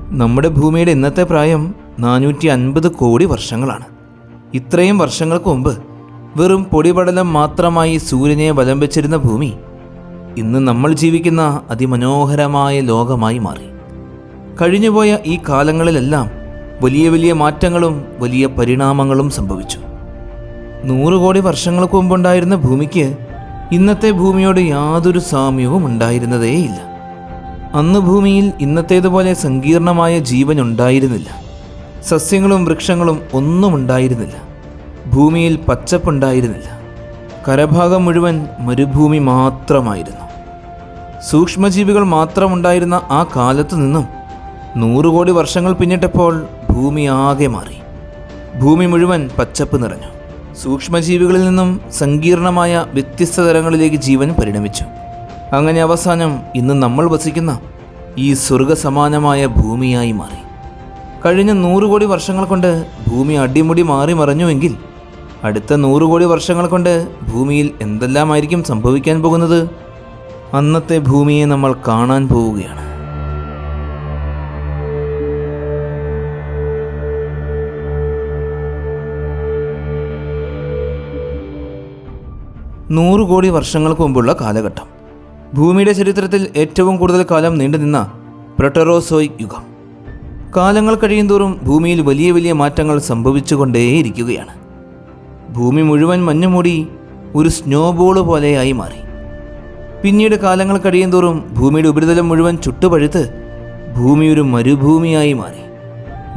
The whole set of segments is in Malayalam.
നമ്മുടെ ഭൂമിയുടെ ഇന്നത്തെ പ്രായം 450 കോടി വർഷങ്ങളാണ്. ഇത്രയും വർഷങ്ങൾക്ക് മുമ്പ് വെറും പൊടിപടലം മാത്രമായി സൂര്യനെ വലം വെച്ചിരുന്ന ഭൂമി ഇന്ന് നമ്മൾ ജീവിക്കുന്ന അതിമനോഹരമായ ലോകമായി മാറി. കഴിഞ്ഞുപോയ ഈ കാലങ്ങളിലെല്ലാം വലിയ വലിയ മാറ്റങ്ങളും വലിയ പരിണാമങ്ങളും സംഭവിച്ചു. 100 കോടി വർഷങ്ങൾക്ക് മുമ്പുണ്ടായിരുന്ന ഭൂമിക്ക് ഇന്നത്തെ ഭൂമിയോട് യാതൊരു സാമ്യവും ഉണ്ടായിരുന്നതേയില്ല. അന്ന് ഭൂമിയിൽ ഇന്നത്തേതുപോലെ സങ്കീർണമായ ജീവൻ ഉണ്ടായിരുന്നില്ല. സസ്യങ്ങളും വൃക്ഷങ്ങളും ഒന്നും ഉണ്ടായിരുന്നില്ല. ഭൂമിയിൽ പച്ചപ്പുണ്ടായിരുന്നില്ല. കരഭാഗം മുഴുവൻ മരുഭൂമി മാത്രമായിരുന്നു. സൂക്ഷ്മജീവികൾ മാത്രമുണ്ടായിരുന്ന ആ കാലത്തു നിന്നും 100 കോടി വർഷങ്ങൾ പിന്നിട്ടപ്പോൾ ഭൂമി ആകെ മാറി. ഭൂമി മുഴുവൻ പച്ചപ്പ് നിറഞ്ഞു. സൂക്ഷ്മജീവികളിൽ നിന്നും സങ്കീർണമായ വ്യത്യസ്ത തരങ്ങളിലേക്ക് ജീവൻ പരിണമിച്ചു. അങ്ങനെ അവസാനം ഇന്ന് നമ്മൾ വസിക്കുന്ന ഈ സ്വർഗസമാനമായ ഭൂമിയായി മാറി. കഴിഞ്ഞ 100 കോടി വർഷങ്ങൾ കൊണ്ട് ഭൂമി അടിമുടി മാറി മറഞ്ഞുവെങ്കിൽ അടുത്ത 100 കോടി വർഷങ്ങൾ കൊണ്ട് ഭൂമിയിൽ എന്തെല്ലാമായിരിക്കും സംഭവിക്കാൻ പോകുന്നത്? അന്നത്തെ ഭൂമിയെ നമ്മൾ കാണാൻ പോവുകയാണ്. 100 കോടി വർഷങ്ങൾക്ക് മുമ്പുള്ള കാലഘട്ടം. ഭൂമിയുടെ ചരിത്രത്തിൽ ഏറ്റവും കൂടുതൽ കാലം നീണ്ടുനിന്ന പ്രോട്ടറോസോയിക് യുഗം. കാലങ്ങൾ കഴിയുന്തോറും ഭൂമിയിൽ വലിയ വലിയ മാറ്റങ്ങൾ സംഭവിച്ചുകൊണ്ടേയിരിക്കുകയാണ്. ഭൂമി മുഴുവൻ മഞ്ഞുമൂടി ഒരു സ്നോബോൾ പോലെയായി മാറി. പിന്നീട് കാലങ്ങൾ കഴിയുന്തോറും ഭൂമിയുടെ ഉപരിതലം മുഴുവൻ ചുട്ടുപഴുത്ത് ഭൂമി ഒരു മരുഭൂമിയായി മാറി.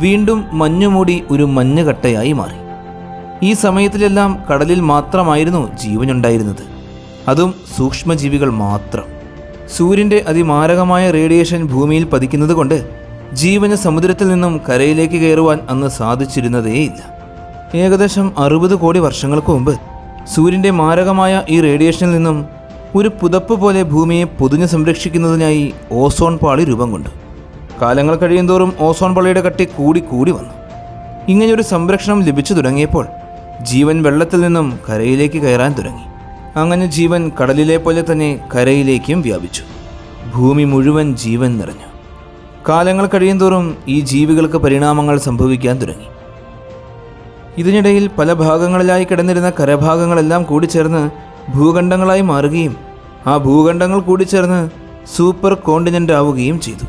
വീണ്ടും മഞ്ഞുമൂടി ഒരു മഞ്ഞുകട്ടയായി മാറി. ഈ സമയത്തിലെല്ലാം കടലിൽ മാത്രമായിരുന്നു ജീവനുണ്ടായിരുന്നത്, അതും സൂക്ഷ്മജീവികൾ മാത്രം. സൂര്യൻ്റെ അതിമാരകമായ റേഡിയേഷൻ ഭൂമിയിൽ പതിക്കുന്നത് കൊണ്ട് ജീവന് സമുദ്രത്തിൽ നിന്നും കരയിലേക്ക് കയറുവാൻ അന്ന് സാധിച്ചിരുന്നതേയില്ല. ഏകദേശം 60 കോടി വർഷങ്ങൾക്ക് മുമ്പ് സൂര്യൻ്റെ മാരകമായ ഈ റേഡിയേഷനിൽ നിന്നും ഒരു പുതപ്പ് പോലെ ഭൂമിയെ പൊതിഞ്ഞ് സംരക്ഷിക്കുന്നതിനായി ഓസോൺ പാളി രൂപം കൊണ്ടു. കാലങ്ങൾ കഴിയുന്തോറും ഓസോൺ പാളിയുടെ കട്ടി കൂടി വന്നു. ഇങ്ങനെയൊരു സംരക്ഷണം ലഭിച്ചു തുടങ്ങിയപ്പോൾ ജീവൻ വെള്ളത്തിൽ നിന്നും കരയിലേക്ക് കയറാൻ തുടങ്ങി. അങ്ങനെ ജീവൻ കടലിലെ പോലെ തന്നെ കരയിലേക്കും വ്യാപിച്ചു. ഭൂമി മുഴുവൻ ജീവൻ നിറഞ്ഞു. കാലങ്ങൾ കഴിയുന്തോറും ഈ ജീവികൾക്ക് പരിണാമങ്ങൾ സംഭവിക്കാൻ തുടങ്ങി. ഇതിനിടയിൽ പല ഭാഗങ്ങളിലായി കിടന്നിരുന്ന കരഭാഗങ്ങളെല്ലാം കൂടിച്ചേർന്ന് ഭൂഖണ്ഡങ്ങളായി മാറുകയും ആ ഭൂഖണ്ഡങ്ങൾ കൂടിച്ചേർന്ന് സൂപ്പർ കോണ്ടിനെൻ്റ് ആവുകയും ചെയ്തു.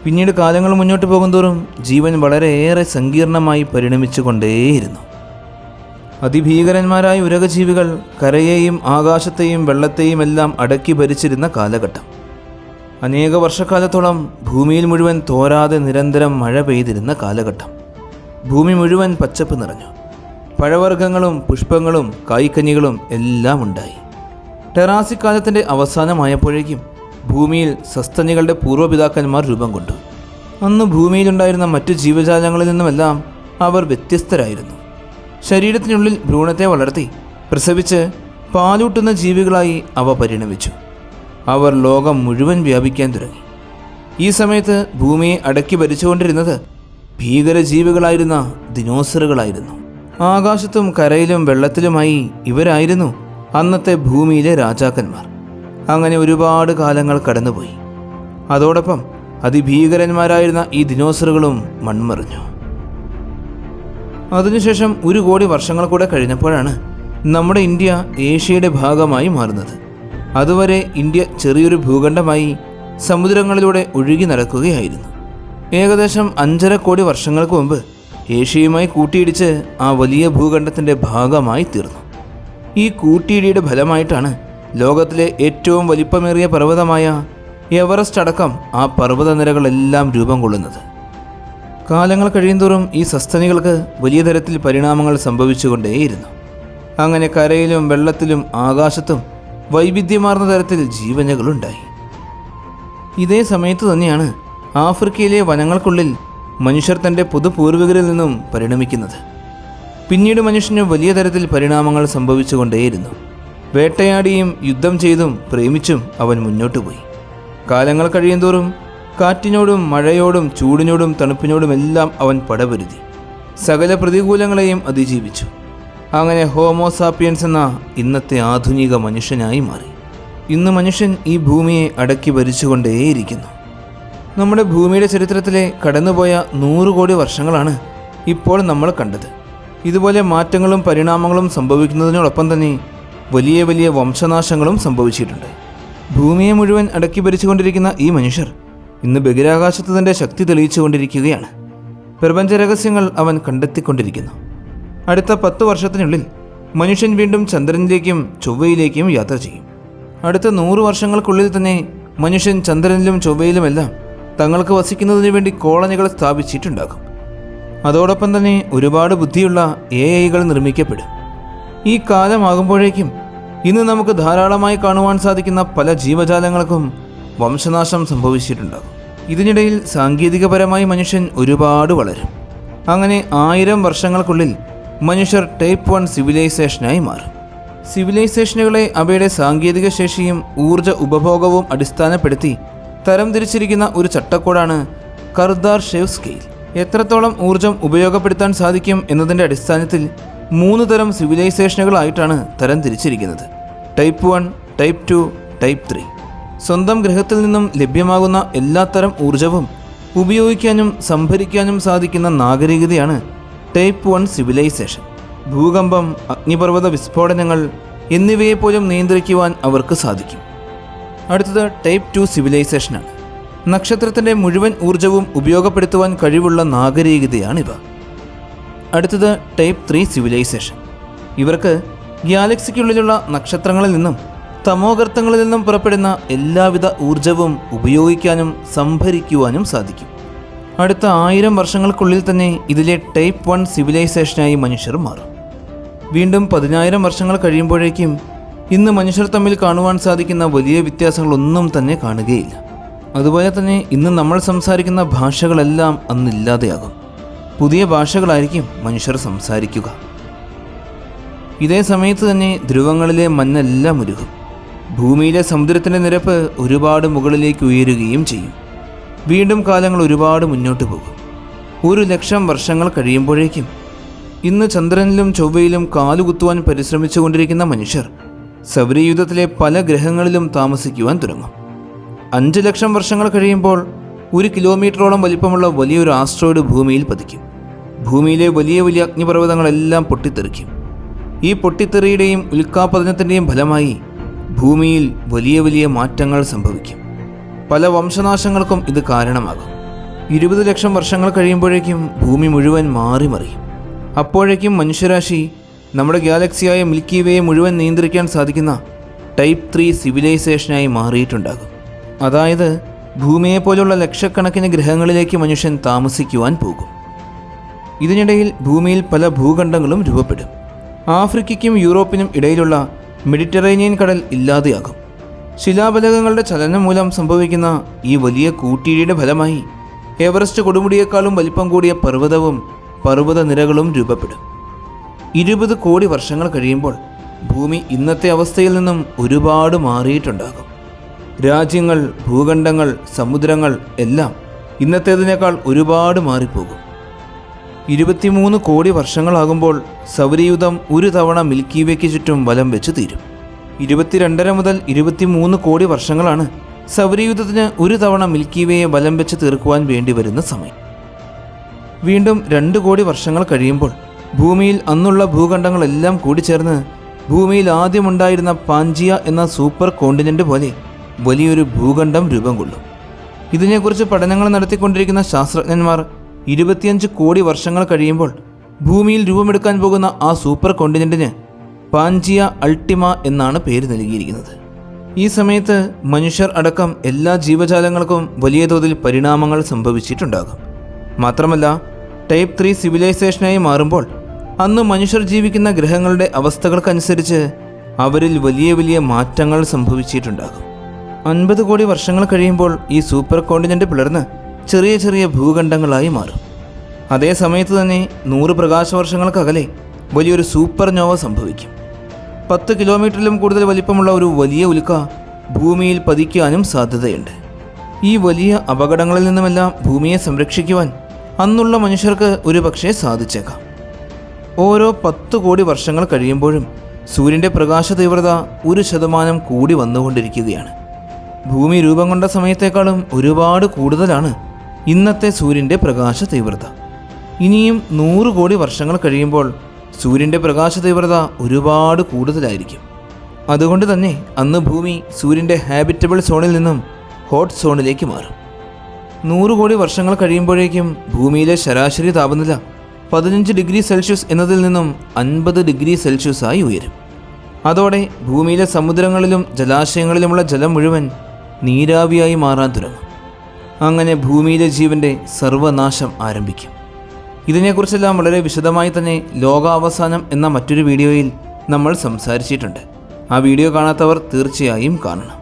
പിന്നീട് കാലങ്ങൾ മുന്നോട്ട് പോകുന്തോറും ജീവൻ വളരെയേറെ സങ്കീർണമായി പരിണമിച്ചു കൊണ്ടേയിരുന്നു. അതിഭീകരന്മാരായ ഉരകജീവികൾ കരയെയും ആകാശത്തെയും വെള്ളത്തെയും എല്ലാം അടക്കി ഭരിച്ചിരുന്ന കാലഘട്ടം. അനേക വർഷക്കാലത്തോളം ഭൂമിയിൽ മുഴുവൻ തോരാതെ നിരന്തരം മഴ പെയ്തിരുന്ന കാലഘട്ടം. ഭൂമി മുഴുവൻ പച്ചപ്പ് നിറഞ്ഞു. പഴവർഗ്ഗങ്ങളും പുഷ്പങ്ങളും കായ്ക്കനികളും എല്ലാം ഉണ്ടായി. ടെറാസിക് കാലത്തിൻ്റെ അവസാനമായപ്പോഴേക്കും ഭൂമിയിൽ സസ്തനികളുടെ പൂർവ്വപിതാക്കന്മാർ രൂപം കൊണ്ടു. അന്ന് ഭൂമിയിലുണ്ടായിരുന്ന മറ്റു ജീവജാലങ്ങളിൽ നിന്നുമെല്ലാം അവർ വ്യത്യസ്തരായിരുന്നു. ശരീരത്തിനുള്ളിൽ ഭ്രൂണത്തെ വളർത്തി പ്രസവിച്ച് പാലൂട്ടുന്ന ജീവികളായി അവ പരിണമിച്ചു. അവർ ലോകം മുഴുവൻ വ്യാപിക്കാൻ തുടങ്ങി. ഈ സമയത്ത് ഭൂമിയെ അടക്കി ഭരിച്ചുകൊണ്ടിരുന്നത് ഭീകരജീവികളായിരുന്ന ദിനോസറുകളായിരുന്നു. ആകാശത്തും കരയിലും വെള്ളത്തിലുമായി ഇവരായിരുന്നു അന്നത്തെ ഭൂമിയിലെ രാജാക്കന്മാർ. അങ്ങനെ ഒരുപാട് കാലങ്ങൾ കടന്നുപോയി. അതോടൊപ്പം അതിഭീകരന്മാരായിരുന്ന ഈ ദിനോസറുകളും മൺമറിഞ്ഞു. അതിനുശേഷം 1 കോടി വർഷങ്ങൾ കൂടെ കഴിഞ്ഞപ്പോഴാണ് നമ്മുടെ ഇന്ത്യ ഏഷ്യയുടെ ഭാഗമായി മാറുന്നത്. അതുവരെ ഇന്ത്യ ചെറിയൊരു ഭൂഖണ്ഡമായി സമുദ്രങ്ങളിലൂടെ ഒഴുകി നടക്കുകയായിരുന്നു. ഏകദേശം 5.5 കോടി വർഷങ്ങൾക്ക് മുമ്പ് ഏഷ്യയുമായി കൂട്ടിയിടിച്ച് ആ വലിയ ഭൂഖണ്ഡത്തിൻ്റെ ഭാഗമായി തീർന്നു. ഈ കൂട്ടിയിടിയുടെ ഫലമായിട്ടാണ് ലോകത്തിലെ ഏറ്റവും വലിപ്പമേറിയ പർവ്വതമായ എവറസ്റ്റ് അടക്കം ആ പർവ്വതനിരകളെല്ലാം രൂപം കൊള്ളുന്നത്. കാലങ്ങൾ കഴിയുന്തോറും ഈ സസ്തനികൾക്ക് വലിയ തരത്തിൽ പരിണാമങ്ങൾ സംഭവിച്ചുകൊണ്ടേയിരുന്നു. അങ്ങനെ കരയിലും വെള്ളത്തിലും ആകാശത്തും വൈവിധ്യമാർന്ന തരത്തിൽ ജീവനുകളുണ്ടായി. ഇതേ സമയത്ത് തന്നെയാണ് ആഫ്രിക്കയിലെ വനങ്ങൾക്കുള്ളിൽ മനുഷ്യർ തൻ്റെ പുതുപൂർവികരിൽ നിന്നും പരിണമിക്കുന്നത്. പിന്നീട് മനുഷ്യന് വലിയ തരത്തിൽ പരിണാമങ്ങൾ സംഭവിച്ചുകൊണ്ടേയിരുന്നു. വേട്ടയാടിയും യുദ്ധം ചെയ്തും പ്രേമിച്ചും അവൻ മുന്നോട്ടു പോയി. കാലങ്ങൾ കഴിയുന്തോറും കാറ്റിനോടും മഴയോടും ചൂടിനോടും തണുപ്പിനോടുമെല്ലാം അവൻ പടപൊരുതി. സകല പ്രതികൂലങ്ങളെയും അതിജീവിച്ചു. അങ്ങനെ ഹോമോസാപ്പിയൻസ് എന്ന ഇന്നത്തെ ആധുനിക മനുഷ്യനായി മാറി. ഇന്ന് മനുഷ്യൻ ഈ ഭൂമിയെ അടക്കി ഭരിച്ചുകൊണ്ടേയിരിക്കുന്നു. നമ്മുടെ ഭൂമിയുടെ ചരിത്രത്തിലെ കടന്നുപോയ 100 കോടി വർഷങ്ങളാണ് ഇപ്പോൾ നമ്മൾ കണ്ടത്. ഇതുപോലെ മാറ്റങ്ങളും പരിണാമങ്ങളും സംഭവിക്കുന്നതിനോടൊപ്പം തന്നെ വലിയ വലിയ വംശനാശങ്ങളും സംഭവിച്ചിട്ടുണ്ട്. ഭൂമിയെ മുഴുവൻ അടക്കി ഭരിച്ചുകൊണ്ടിരിക്കുന്ന ഈ മനുഷ്യർ ഇന്ന് ബഹിരാകാശത്ത് തൻ്റെ ശക്തി തെളിയിച്ചുകൊണ്ടിരിക്കുകയാണ്. പ്രപഞ്ച രഹസ്യങ്ങൾ അവൻ കണ്ടെത്തിക്കൊണ്ടിരിക്കുന്നു. അടുത്ത 10 വർഷത്തിനുള്ളിൽ മനുഷ്യൻ വീണ്ടും ചന്ദ്രനിലേക്കും ചൊവ്വയിലേക്കും യാത്ര ചെയ്യും. അടുത്ത 100 വർഷങ്ങൾക്കുള്ളിൽ തന്നെ മനുഷ്യൻ ചന്ദ്രനിലും ചൊവ്വയിലുമെല്ലാം തങ്ങൾക്ക് വസിക്കുന്നതിന് വേണ്ടി കോളനികൾ സ്ഥാപിച്ചിട്ടുണ്ടാകും. അതോടൊപ്പം തന്നെ ഒരുപാട് ബുദ്ധിയുള്ള AI-കൾ നിർമ്മിക്കപ്പെടും. ഈ കാലമാകുമ്പോഴേക്കും ഇന്ന് നമുക്ക് ധാരാളമായി കാണുവാൻ സാധിക്കുന്ന പല ജീവജാലങ്ങൾക്കും വംശനാശം സംഭവിച്ചിട്ടുണ്ടാകും. ഇതിനിടയിൽ സാങ്കേതികപരമായി മനുഷ്യൻ ഒരുപാട് വളരും. അങ്ങനെ 1000 വർഷങ്ങൾക്കുള്ളിൽ മനുഷ്യർ ടൈപ്പ് 1 സിവിലൈസേഷനായി മാറും. സിവിലൈസേഷനുകളെ അവയുടെ സാങ്കേതിക ശേഷിയും ഊർജ ഉപഭോഗവും അടിസ്ഥാനപ്പെടുത്തി തരംതിരിച്ചിരിക്കുന്ന ഒരു ചട്ടക്കൂടാണ് കർദാർഷേവ് സ്കെയിൽ. എത്രത്തോളം ഊർജം ഉപയോഗപ്പെടുത്താൻ സാധിക്കും എന്നതിൻ്റെ അടിസ്ഥാനത്തിൽ 3 തരം സിവിലൈസേഷനുകളായിട്ടാണ് തരംതിരിച്ചിരിക്കുന്നത്: ടൈപ്പ് 1, ടൈപ്പ് 2, ടൈപ്പ് 3. സ്വന്തം ഗ്രഹത്തിൽ നിന്നും ലഭ്യമാകുന്ന എല്ലാത്തരം ഊർജവും ഉപയോഗിക്കാനും സംഭരിക്കാനും സാധിക്കുന്ന നാഗരികതയാണ് ടൈപ്പ് 1 സിവിലൈസേഷൻ. ഭൂകമ്പം, അഗ്നിപർവ്വത വിസ്ഫോടനങ്ങൾ എന്നിവയെപ്പോലും നിയന്ത്രിക്കുവാൻ അവർക്ക് സാധിക്കും. അടുത്തത് ടൈപ്പ് 2 സിവിലൈസേഷനാണ്. നക്ഷത്രത്തിൻ്റെ മുഴുവൻ ഊർജവും ഉപയോഗപ്പെടുത്തുവാൻ കഴിവുള്ള നാഗരികതയാണിവ. അടുത്തത് ടൈപ്പ് 3 സിവിലൈസേഷൻ. ഇവർക്ക് ഗ്യാലക്സിക്കുള്ളിലുള്ള നക്ഷത്രങ്ങളിൽ നിന്നും തമോഗർത്തങ്ങളിൽ നിന്നും പുറപ്പെടുന്ന എല്ലാവിധ ഊർജവും ഉപയോഗിക്കാനും സംഭരിക്കുവാനും സാധിക്കും. അടുത്ത 1000 വർഷങ്ങൾക്കുള്ളിൽ തന്നെ ഇതിലെ ടൈപ്പ് 1 സിവിലൈസേഷനായി മനുഷ്യർ മാറും. വീണ്ടും 10000 വർഷങ്ങൾ കഴിയുമ്പോഴേക്കും ഇന്ന് മനുഷ്യർ തമ്മിൽ കാണുവാൻ സാധിക്കുന്ന വലിയ വ്യത്യാസങ്ങളൊന്നും തന്നെ കാണുകയില്ല. അതുപോലെ തന്നെ ഇന്ന് നമ്മൾ സംസാരിക്കുന്ന ഭാഷകളെല്ലാം അന്നില്ലാതെയാകും. പുതിയ ഭാഷകളായിരിക്കും മനുഷ്യർ സംസാരിക്കുക. ഇതേ സമയത്ത് തന്നെ ധ്രുവങ്ങളിലെ മഞ്ഞെല്ലാം ഉരുകും. ഭൂമിയിലെ സമുദ്രത്തിൻ്റെ നിരപ്പ് ഒരുപാട് മുകളിലേക്ക് ഉയരുകയും ചെയ്യും. വീണ്ടും കാലങ്ങൾ ഒരുപാട് മുന്നോട്ട് പോകും. 1,00,000 വർഷങ്ങൾ കഴിയുമ്പോഴേക്കും ഇന്ന് ചന്ദ്രനിലും ചൊവ്വയിലും കാലുകുത്തുവാൻ പരിശ്രമിച്ചുകൊണ്ടിരിക്കുന്ന മനുഷ്യർ സൗരയൂഥത്തിലെ പല ഗ്രഹങ്ങളിലും താമസിക്കുവാൻ തുടങ്ങും. 5,00,000 വർഷങ്ങൾ കഴിയുമ്പോൾ 1 കിലോമീറ്ററോളം വലിപ്പമുള്ള വലിയൊരു ആസ്ട്രോയിഡ് ഭൂമിയിൽ പതിക്കും. ഭൂമിയിലെ വലിയ വലിയ അഗ്നിപർവ്വതങ്ങളെല്ലാം പൊട്ടിത്തെറിക്കും. ഈ പൊട്ടിത്തെറിയുടെയും ഉൽക്കാപതനത്തിൻ്റെയും ഫലമായി ഭൂമിയിൽ വലിയ വലിയ മാറ്റങ്ങൾ സംഭവിക്കും. പല വംശനാശങ്ങൾക്കും ഇത് കാരണമാകും. 20,00,000 വർഷങ്ങൾ കഴിയുമ്പോഴേക്കും ഭൂമി മുഴുവൻ മാറിമറിയും. അപ്പോഴേക്കും മനുഷ്യരാശി നമ്മുടെ ഗാലക്സിയായ മിൽക്കി വേയെ മുഴുവൻ നിയന്ത്രിക്കാൻ സാധിക്കുന്ന ടൈപ്പ് 3 സിവിലൈസേഷനായി മാറിയിട്ടുണ്ടാകും. അതായത് ഭൂമിയെപ്പോലുള്ള ലക്ഷക്കണക്കിന് ഗ്രഹങ്ങളിലേക്ക് മനുഷ്യൻ താമസിക്കുവാൻ പോകും. ഇതിനിടയിൽ ഭൂമിയിൽ പല ഭൂഖണ്ഡങ്ങളും രൂപപ്പെടും. ആഫ്രിക്കയ്ക്കും യൂറോപ്പിനും ഇടയിലുള്ള മെഡിറ്ററേനിയൻ കടൽ ഇല്ലാതെയാകും. ശിലാഫലകങ്ങളുടെ ചലനം മൂലം സംഭവിക്കുന്ന ഈ വലിയ കൂട്ടിയിടിയുടെ ഫലമായി എവറസ്റ്റ് കൊടുമുടിയേക്കാളും വലിപ്പം കൂടിയ പർവ്വതവും പർവ്വതനിരകളും രൂപപ്പെടും. 20 കോടി വർഷങ്ങൾ കഴിയുമ്പോൾ ഭൂമി ഇന്നത്തെ അവസ്ഥയിൽ നിന്നും ഒരുപാട് മാറിയിട്ടുണ്ടാകും. രാജ്യങ്ങൾ, ഭൂഖണ്ഡങ്ങൾ, സമുദ്രങ്ങൾ എല്ലാം ഇന്നത്തേതിനേക്കാൾ ഒരുപാട് മാറിപ്പോകും. 23 കോടി വർഷങ്ങളാകുമ്പോൾ സൗരയൂഥം ഒരു തവണ മിൽക്കി വേക്ക് ചുറ്റും വലം വെച്ച് തീരും. 22.5 മുതൽ 23 കോടി വർഷങ്ങളാണ് സൗരയൂഥത്തിന് ഒരു തവണ മിൽക്കി വേയെ വലം വെച്ച് തീർക്കുവാൻ വേണ്ടി വരുന്ന സമയം. വീണ്ടും 2 കോടി വർഷങ്ങൾ കഴിയുമ്പോൾ ഭൂമിയിൽ അന്നുള്ള ഭൂഖണ്ഡങ്ങളെല്ലാം കൂടിച്ചേർന്ന് ഭൂമിയിൽ ആദ്യമുണ്ടായിരുന്ന പാഞ്ചിയ എന്ന സൂപ്പർ കോണ്ടിനെൻ്റ് പോലെ വലിയൊരു ഭൂഖണ്ഡം രൂപം കൊള്ളും. ഇതിനെക്കുറിച്ച് പഠനങ്ങൾ നടത്തിക്കൊണ്ടിരിക്കുന്ന ശാസ്ത്രജ്ഞന്മാർ 25 കോടി വർഷങ്ങൾ കഴിയുമ്പോൾ ഭൂമിയിൽ രൂപമെടുക്കാൻ പോകുന്ന ആ സൂപ്പർ കോണ്ടിനെൻറ്റിന് പാഞ്ചിയ അൾട്ടിമ എന്നാണ് പേര് നൽകിയിരിക്കുന്നത്. ഈ സമയത്ത് മനുഷ്യർ അടക്കം എല്ലാ ജീവജാലങ്ങൾക്കും വലിയ തോതിൽ പരിണാമങ്ങൾ സംഭവിച്ചിട്ടുണ്ടാകും. മാത്രമല്ല ടൈപ്പ് 3 സിവിലൈസേഷനായി മാറുമ്പോൾ അന്ന് മനുഷ്യർ ജീവിക്കുന്ന ഗ്രഹങ്ങളുടെ അവസ്ഥകൾക്കനുസരിച്ച് അവരിൽ വലിയ വലിയ മാറ്റങ്ങൾ സംഭവിച്ചിട്ടുണ്ടാകും. 50 കോടി വർഷങ്ങൾ കഴിയുമ്പോൾ ഈ സൂപ്പർ കോണ്ടിനെൻ്റ് പിളർന്ന് ചെറിയ ചെറിയ ഭൂഖണ്ഡങ്ങളായി മാറും. അതേ സമയത്ത് തന്നെ 100 പ്രകാശവർഷങ്ങൾക്കകലെ വലിയൊരു സൂപ്പർ നോവ സംഭവിക്കും. 10 കിലോമീറ്ററിലും കൂടുതൽ വലിപ്പമുള്ള ഒരു വലിയ ഉൽക്ക ഭൂമിയിൽ പതിക്കാനും സാധ്യതയുണ്ട്. ഈ വലിയ അപകടങ്ങളിൽ നിന്നുമെല്ലാം ഭൂമിയെ സംരക്ഷിക്കുവാൻ അന്നുള്ള മനുഷ്യർക്ക് ഒരുപക്ഷെ സാധിച്ചേക്കാം. ഓരോ 10 കോടി വർഷങ്ങൾ കഴിയുമ്പോഴും സൂര്യൻ്റെ പ്രകാശ തീവ്രത 1% കൂടി വന്നുകൊണ്ടിരിക്കുകയാണ്. ഭൂമി രൂപം കൊണ്ട സമയത്തേക്കാളും ഒരുപാട് കൂടുതലാണ് ഇന്നത്തെ സൂര്യൻ്റെ പ്രകാശ തീവ്രത. ഇനിയും 100 കോടി വർഷങ്ങൾ കഴിയുമ്പോൾ സൂര്യൻ്റെ പ്രകാശ തീവ്രത ഒരുപാട് കൂടുതലായിരിക്കും. അതുകൊണ്ട് തന്നെ അന്ന് ഭൂമി സൂര്യൻ്റെ ഹാബിറ്റബിൾ സോണിൽ നിന്നും ഹോട്ട് സോണിലേക്ക് മാറും. 100 കോടി വർഷങ്ങൾ കഴിയുമ്പോഴേക്കും ഭൂമിയിലെ ശരാശരി താപനില 15 ഡിഗ്രി സെൽഷ്യസ് എന്നതിൽ നിന്നും 50 ഡിഗ്രി സെൽഷ്യസായി ഉയരും. അതോടെ ഭൂമിയിലെ സമുദ്രങ്ങളിലും ജലാശയങ്ങളിലുമുള്ള ജലം മുഴുവൻ നീരാവിയായി മാറാൻ തുടങ്ങും. അങ്ങനെ ഭൂമിയിലെ ജീവൻ്റെ സർവനാശം ആരംഭിക്കും. ഇതിനെക്കുറിച്ചെല്ലാം വളരെ വിശദമായി തന്നെ ലോകാവസാനം എന്ന മറ്റൊരു വീഡിയോയിൽ നമ്മൾ സംസാരിച്ചിട്ടുണ്ട്. ആ വീഡിയോ കാണാത്തവർ തീർച്ചയായും കാണണം.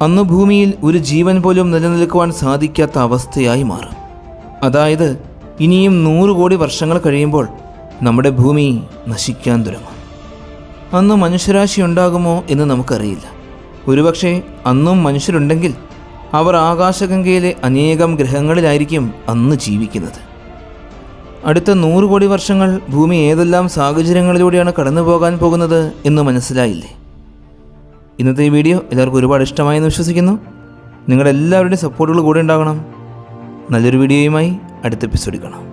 അന്ന് ഭൂമിയിൽ ഒരു ജീവൻ പോലും നിലനിൽക്കുവാൻ സാധിക്കാത്ത അവസ്ഥയായി മാറും. അതായത് ഇനിയും 100 കോടി വർഷങ്ങൾ കഴിയുമ്പോൾ നമ്മുടെ ഭൂമി നശിക്കാൻ തുടങ്ങും. അന്ന് മനുഷ്യരാശി ഉണ്ടാകുമോ എന്ന് നമുക്കറിയില്ല. ഒരുപക്ഷെ അന്നും മനുഷ്യരുണ്ടെങ്കിൽ അവർ ആകാശഗംഗയിലെ അനേകം ഗ്രഹങ്ങളിലായിരിക്കും അന്ന് ജീവിക്കുന്നത്. അടുത്ത 100 കോടി വർഷങ്ങൾ ഭൂമി ഏതെല്ലാം സാഹചര്യങ്ങളിലൂടെയാണ് കടന്നു പോകാൻ പോകുന്നത് എന്ന് മനസ്സിലായില്ലേ? ഇന്നത്തെ ഈ വീഡിയോ എല്ലാവർക്കും ഒരുപാട് ഇഷ്ടമായെന്ന് വിശ്വസിക്കുന്നു. നിങ്ങളുടെ എല്ലാവരുടെയും സപ്പോർട്ടുകൾ കൂടെ ഉണ്ടാകണം. നല്ലൊരു വീഡിയോയുമായി അടുത്ത എപ്പിസോഡിൽ കാണാം.